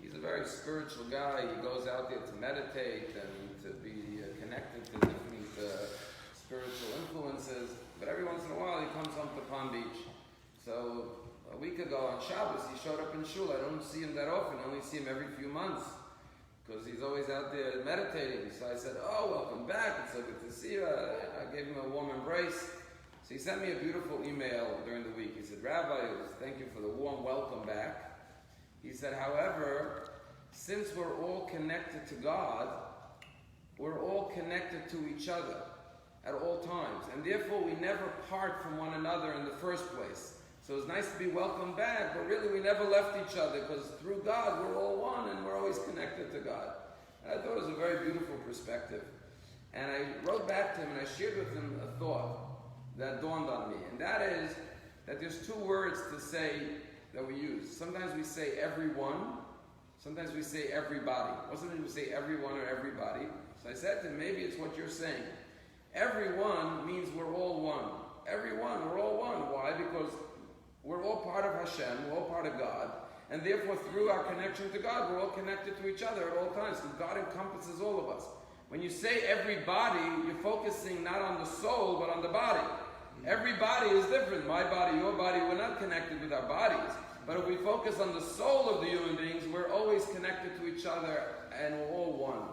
He's a very spiritual guy. He goes out there to meditate and to be connected to different spiritual influences. But every once in a while he comes home to Palm Beach. So a week ago on Shabbos he showed up in shul. I don't see him that often. I only see him every few months because he's always out there meditating. So I said, "Oh, welcome back. It's so good to see you." I gave him a warm embrace. So he sent me a beautiful email during the week. He said, "Rabbi, thank you for the warm welcome back." He said, "However, since we're all connected to God, we're all connected to each other at all times. And therefore we never part from one another in the first place. So it's nice to be welcomed back, but really we never left each other because through God we're all one and we're always connected to God." And I thought it was a very beautiful perspective. And I wrote back to him and I shared with him a thought that dawned on me. And that is that there's two words to say that we use. Sometimes we say everyone, sometimes we say everybody. Or sometimes we say everyone or everybody. So I said to him, maybe it's what you're saying. Everyone means we're all one. Everyone, we're all one. Why? Because we're all part of Hashem, we're all part of God. And therefore through our connection to God, we're all connected to each other at all times. Because God encompasses all of us. When you say everybody, you're focusing not on the soul, but on the body. Everybody is different. My body, your body, we're not connected with our bodies. But if we focus on the soul of the human beings, we're always connected to each other and we're all one.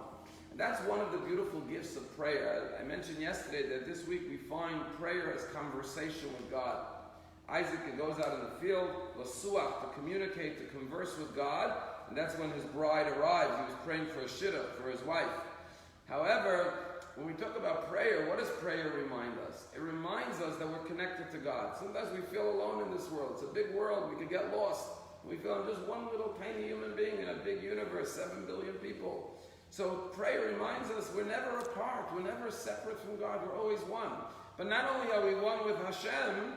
And that's one of the beautiful gifts of prayer. I mentioned yesterday that this week we find prayer as conversation with God. Isaac goes out in the field, l'suach, to communicate, to converse with God, and that's when his bride arrives. He was praying for a shidduch, for his wife. However, when we talk about prayer, what does prayer remind us? It reminds us that we're connected to God. Sometimes we feel alone in this world. It's a big world. We could get lost. We feel I'm just one little tiny human being in a big universe, 7 billion people. So prayer reminds us we're never apart. We're never separate from God. We're always one. But not only are we one with Hashem,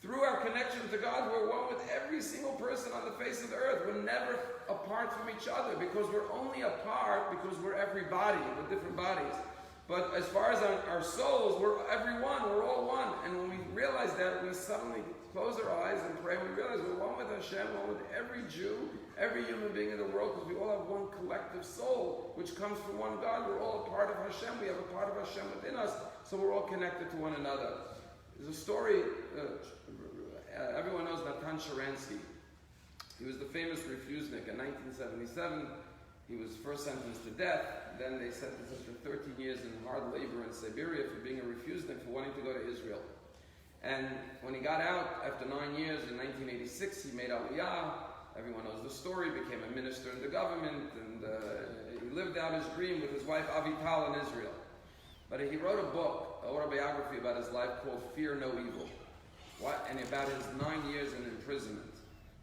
through our connection to God, we're one with every single person on the face of the earth. We're never apart from each other because we're only apart because we're everybody with different bodies. But as far as our souls, we're everyone, we're all one. And when we realize that, we suddenly close our eyes and pray. We realize we're one with Hashem, one with every Jew, every human being in the world, because we all have one collective soul, which comes from one God. We're all a part of Hashem. We have a part of Hashem within us, so we're all connected to one another. There's a story, everyone knows Natan Sharansky. He was the famous refusenik in 1977. He was first sentenced to death. Then they sentenced him for 13 years in hard labor in Siberia for being a refusenik, for wanting to go to Israel. And when he got out, after 9 years, in 1986, he made Aliyah. Everyone knows the story, became a minister in the government, and he lived out his dream with his wife Avital in Israel. But he wrote a book, an autobiography about his life called Fear No Evil. And about his 9 years in imprisonment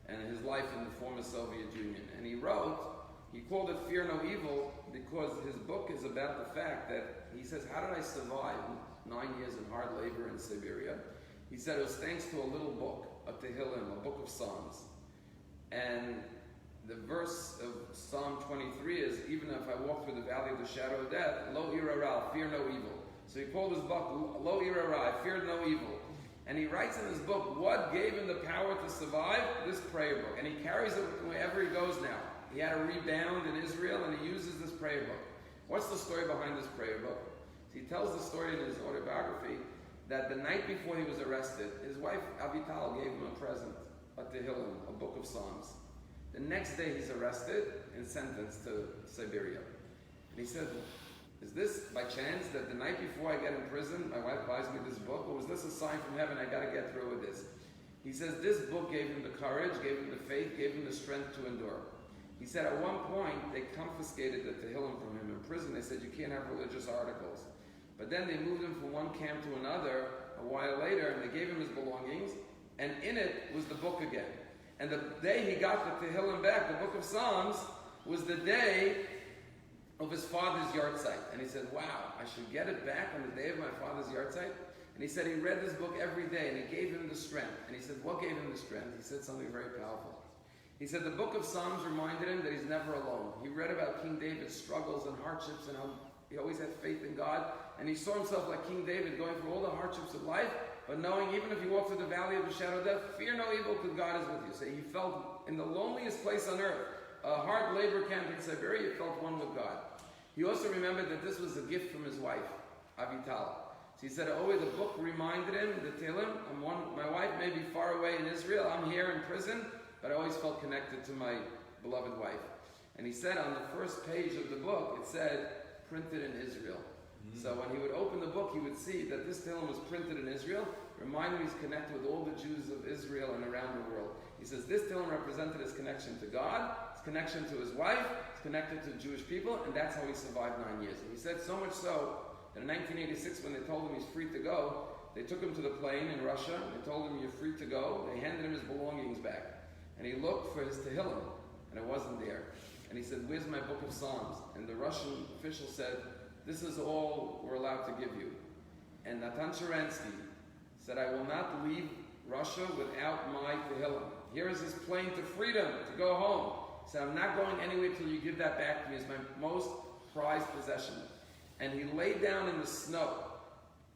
and his life in the former Soviet Union. And he called it Fear No Evil because his book is about the fact that he says, how did I survive 9 years in hard labor in Siberia? He said it was thanks to a little book, a Tehillim, a book of Psalms. And the verse of Psalm 23 is, even if I walk through the valley of the shadow of death, Lo ira ra, fear no evil. So he called his book, Lo ira ra, I feared no evil. And he writes in his book, what gave him the power to survive? This prayer book. And he carries it wherever he goes now. He had a rebound in Israel and he uses this prayer book. What's the story behind this prayer book? He tells the story in his autobiography that the night before he was arrested, his wife Avital gave him a present, a Tehillim, a book of Psalms. The next day he's arrested and sentenced to Siberia. And he said, is this by chance that the night before I get in prison, my wife buys me this book, or was this a sign from heaven, I got to get through with this? He says this book gave him the courage, gave him the faith, gave him the strength to endure. He said at one point, they confiscated the Tehillim from him in prison. They said, you can't have religious articles. But then they moved him from one camp to another a while later, and they gave him his belongings, and in it was the book again. And the day he got the Tehillim back, the book of Psalms, was the day of his father's yahrzeit. And he said, wow, I should get it back on the day of my father's yahrzeit? And he said he read this book every day, and it gave him the strength. And he said, what gave him the strength? He said something very powerful. He said the book of Psalms reminded him that he's never alone. He read about King David's struggles and hardships and how he always had faith in God. And he saw himself like King David going through all the hardships of life, but knowing even if he walked through the valley of the shadow of death, fear no evil because God is with you. So he felt in the loneliest place on earth, a hard labor camp in Siberia, he felt one with God. He also remembered that this was a gift from his wife, Avital. So he said always the book reminded him, the Tehillim, my wife may be far away in Israel, I'm here in prison, but I always felt connected to my beloved wife. And he said on the first page of the book, it said, printed in Israel. So when he would open the book, he would see that this Tehillim was printed in Israel, reminding him he's connected with all the Jews of Israel and around the world. He says this Tehillim represented his connection to God, his connection to his wife, his connected to Jewish people, and that's how he survived 9 years. And he said so much so that in 1986, when they told him he's free to go, they took him to the plane in Russia, they told him you're free to go, they handed him his belongings back. And he looked for his Tehillim, and it wasn't there. And he said, where's my book of Psalms? And the Russian official said, this is all we're allowed to give you. And Natan Sharansky said, I will not leave Russia without my Tehillim. Here is his plane to freedom, to go home. He said, I'm not going anywhere till you give that back to me. It's my most prized possession. And he laid down in the snow.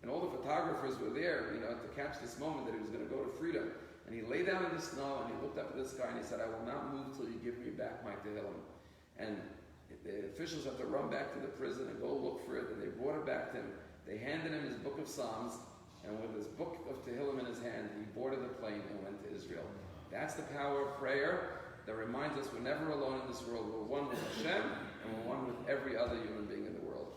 And all the photographers were there, to catch this moment that he was going to go to freedom. And he lay down in the snow and he looked up at the sky and he said, I will not move till you give me back my Tehillim. And the officials had to run back to the prison and go look for it, and they brought it back to him. They handed him his book of Psalms, and with his book of Tehillim in his hand, he boarded the plane and went to Israel. That's the power of prayer that reminds us we're never alone in this world. We're one with Hashem, and we're one with every other human being in the world.